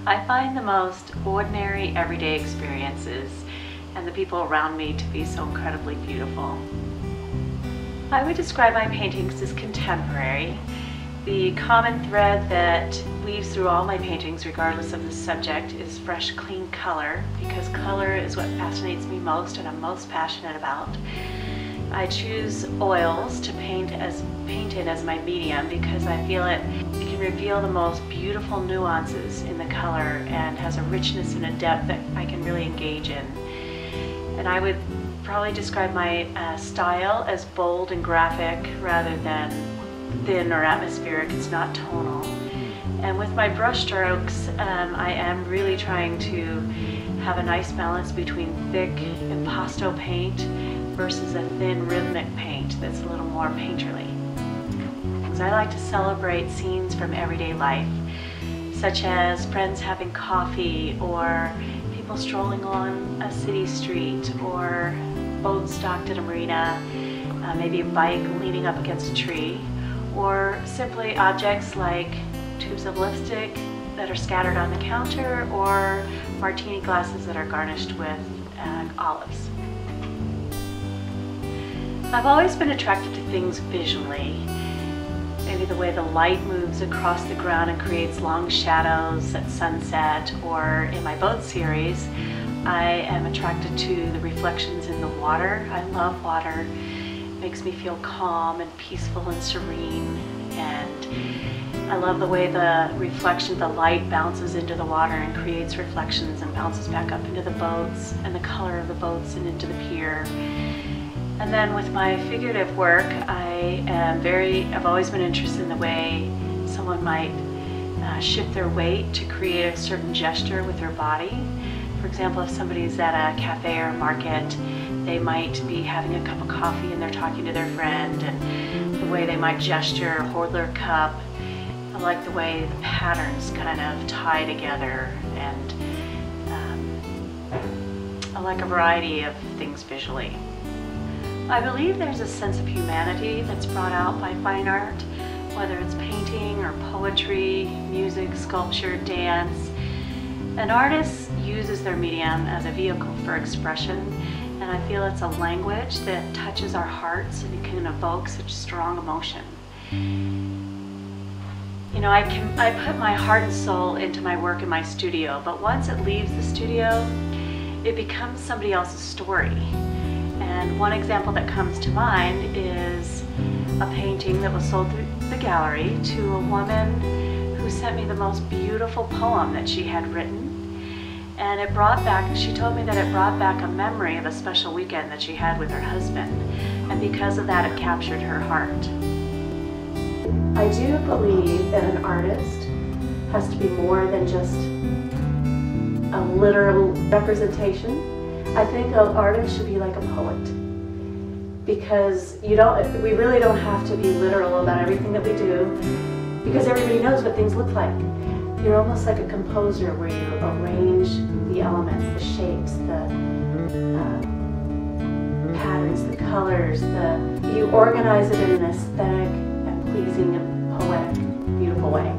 I find the most ordinary, everyday experiences and the people around me to be so incredibly beautiful. I would describe my paintings as contemporary. The common thread that weaves through all my paintings, regardless of the subject, is fresh, clean color, because color is what fascinates me most and I'm most passionate about. I choose oils to paint in as my medium because I feel it can reveal the most beautiful nuances in the color and has a richness and a depth that I can really engage in. And I would probably describe my style as bold and graphic rather than thin or atmospheric. It's not tonal. And with my brush strokes, I am really trying to have a nice balance between thick impasto paint versus a thin rhythmic paint that's a little more painterly. Because I like to celebrate scenes from everyday life, such as friends having coffee, or people strolling on a city street, or boats docked at a marina, maybe a bike leaning up against a tree, or simply objects like tubes of lipstick that are scattered on the counter, or martini glasses that are garnished with olives. I've always been attracted to things visually. Maybe the way the light moves across the ground and creates long shadows at sunset, or in my boat series, I am attracted to the reflections in the water. I love water. It makes me feel calm and peaceful and serene, and I love the way the reflection, the light bounces into the water and creates reflections and bounces back up into the boats and the color of the boats and into the pier. And then with my figurative work, I've always been interested in the way someone might shift their weight to create a certain gesture with their body. For example, if somebody's at a cafe or market, they might be having a cup of coffee and they're talking to their friend, and the way they might gesture, hold their cup. I like the way the patterns kind of tie together, and I like a variety of things visually. I believe there's a sense of humanity that's brought out by fine art, whether it's painting or poetry, music, sculpture, dance. An artist uses their medium as a vehicle for expression, and I feel it's a language that touches our hearts and it can evoke such strong emotion. You know, I put my heart and soul into my work in my studio, but once it leaves the studio, it becomes somebody else's story. And one example that comes to mind is a painting that was sold through the gallery to a woman who sent me the most beautiful poem that she had written. And it brought back, she told me that it brought back a memory of a special weekend that she had with her husband. And because of that, it captured her heart. I do believe that an artist has to be more than just a literal representation. I think an artist should be like a poet, because we really don't have to be literal about everything that we do, because everybody knows what things look like. You're almost like a composer where you arrange the elements, the shapes, the patterns, the colors, you organize it in an aesthetic and pleasing and poetic, beautiful way.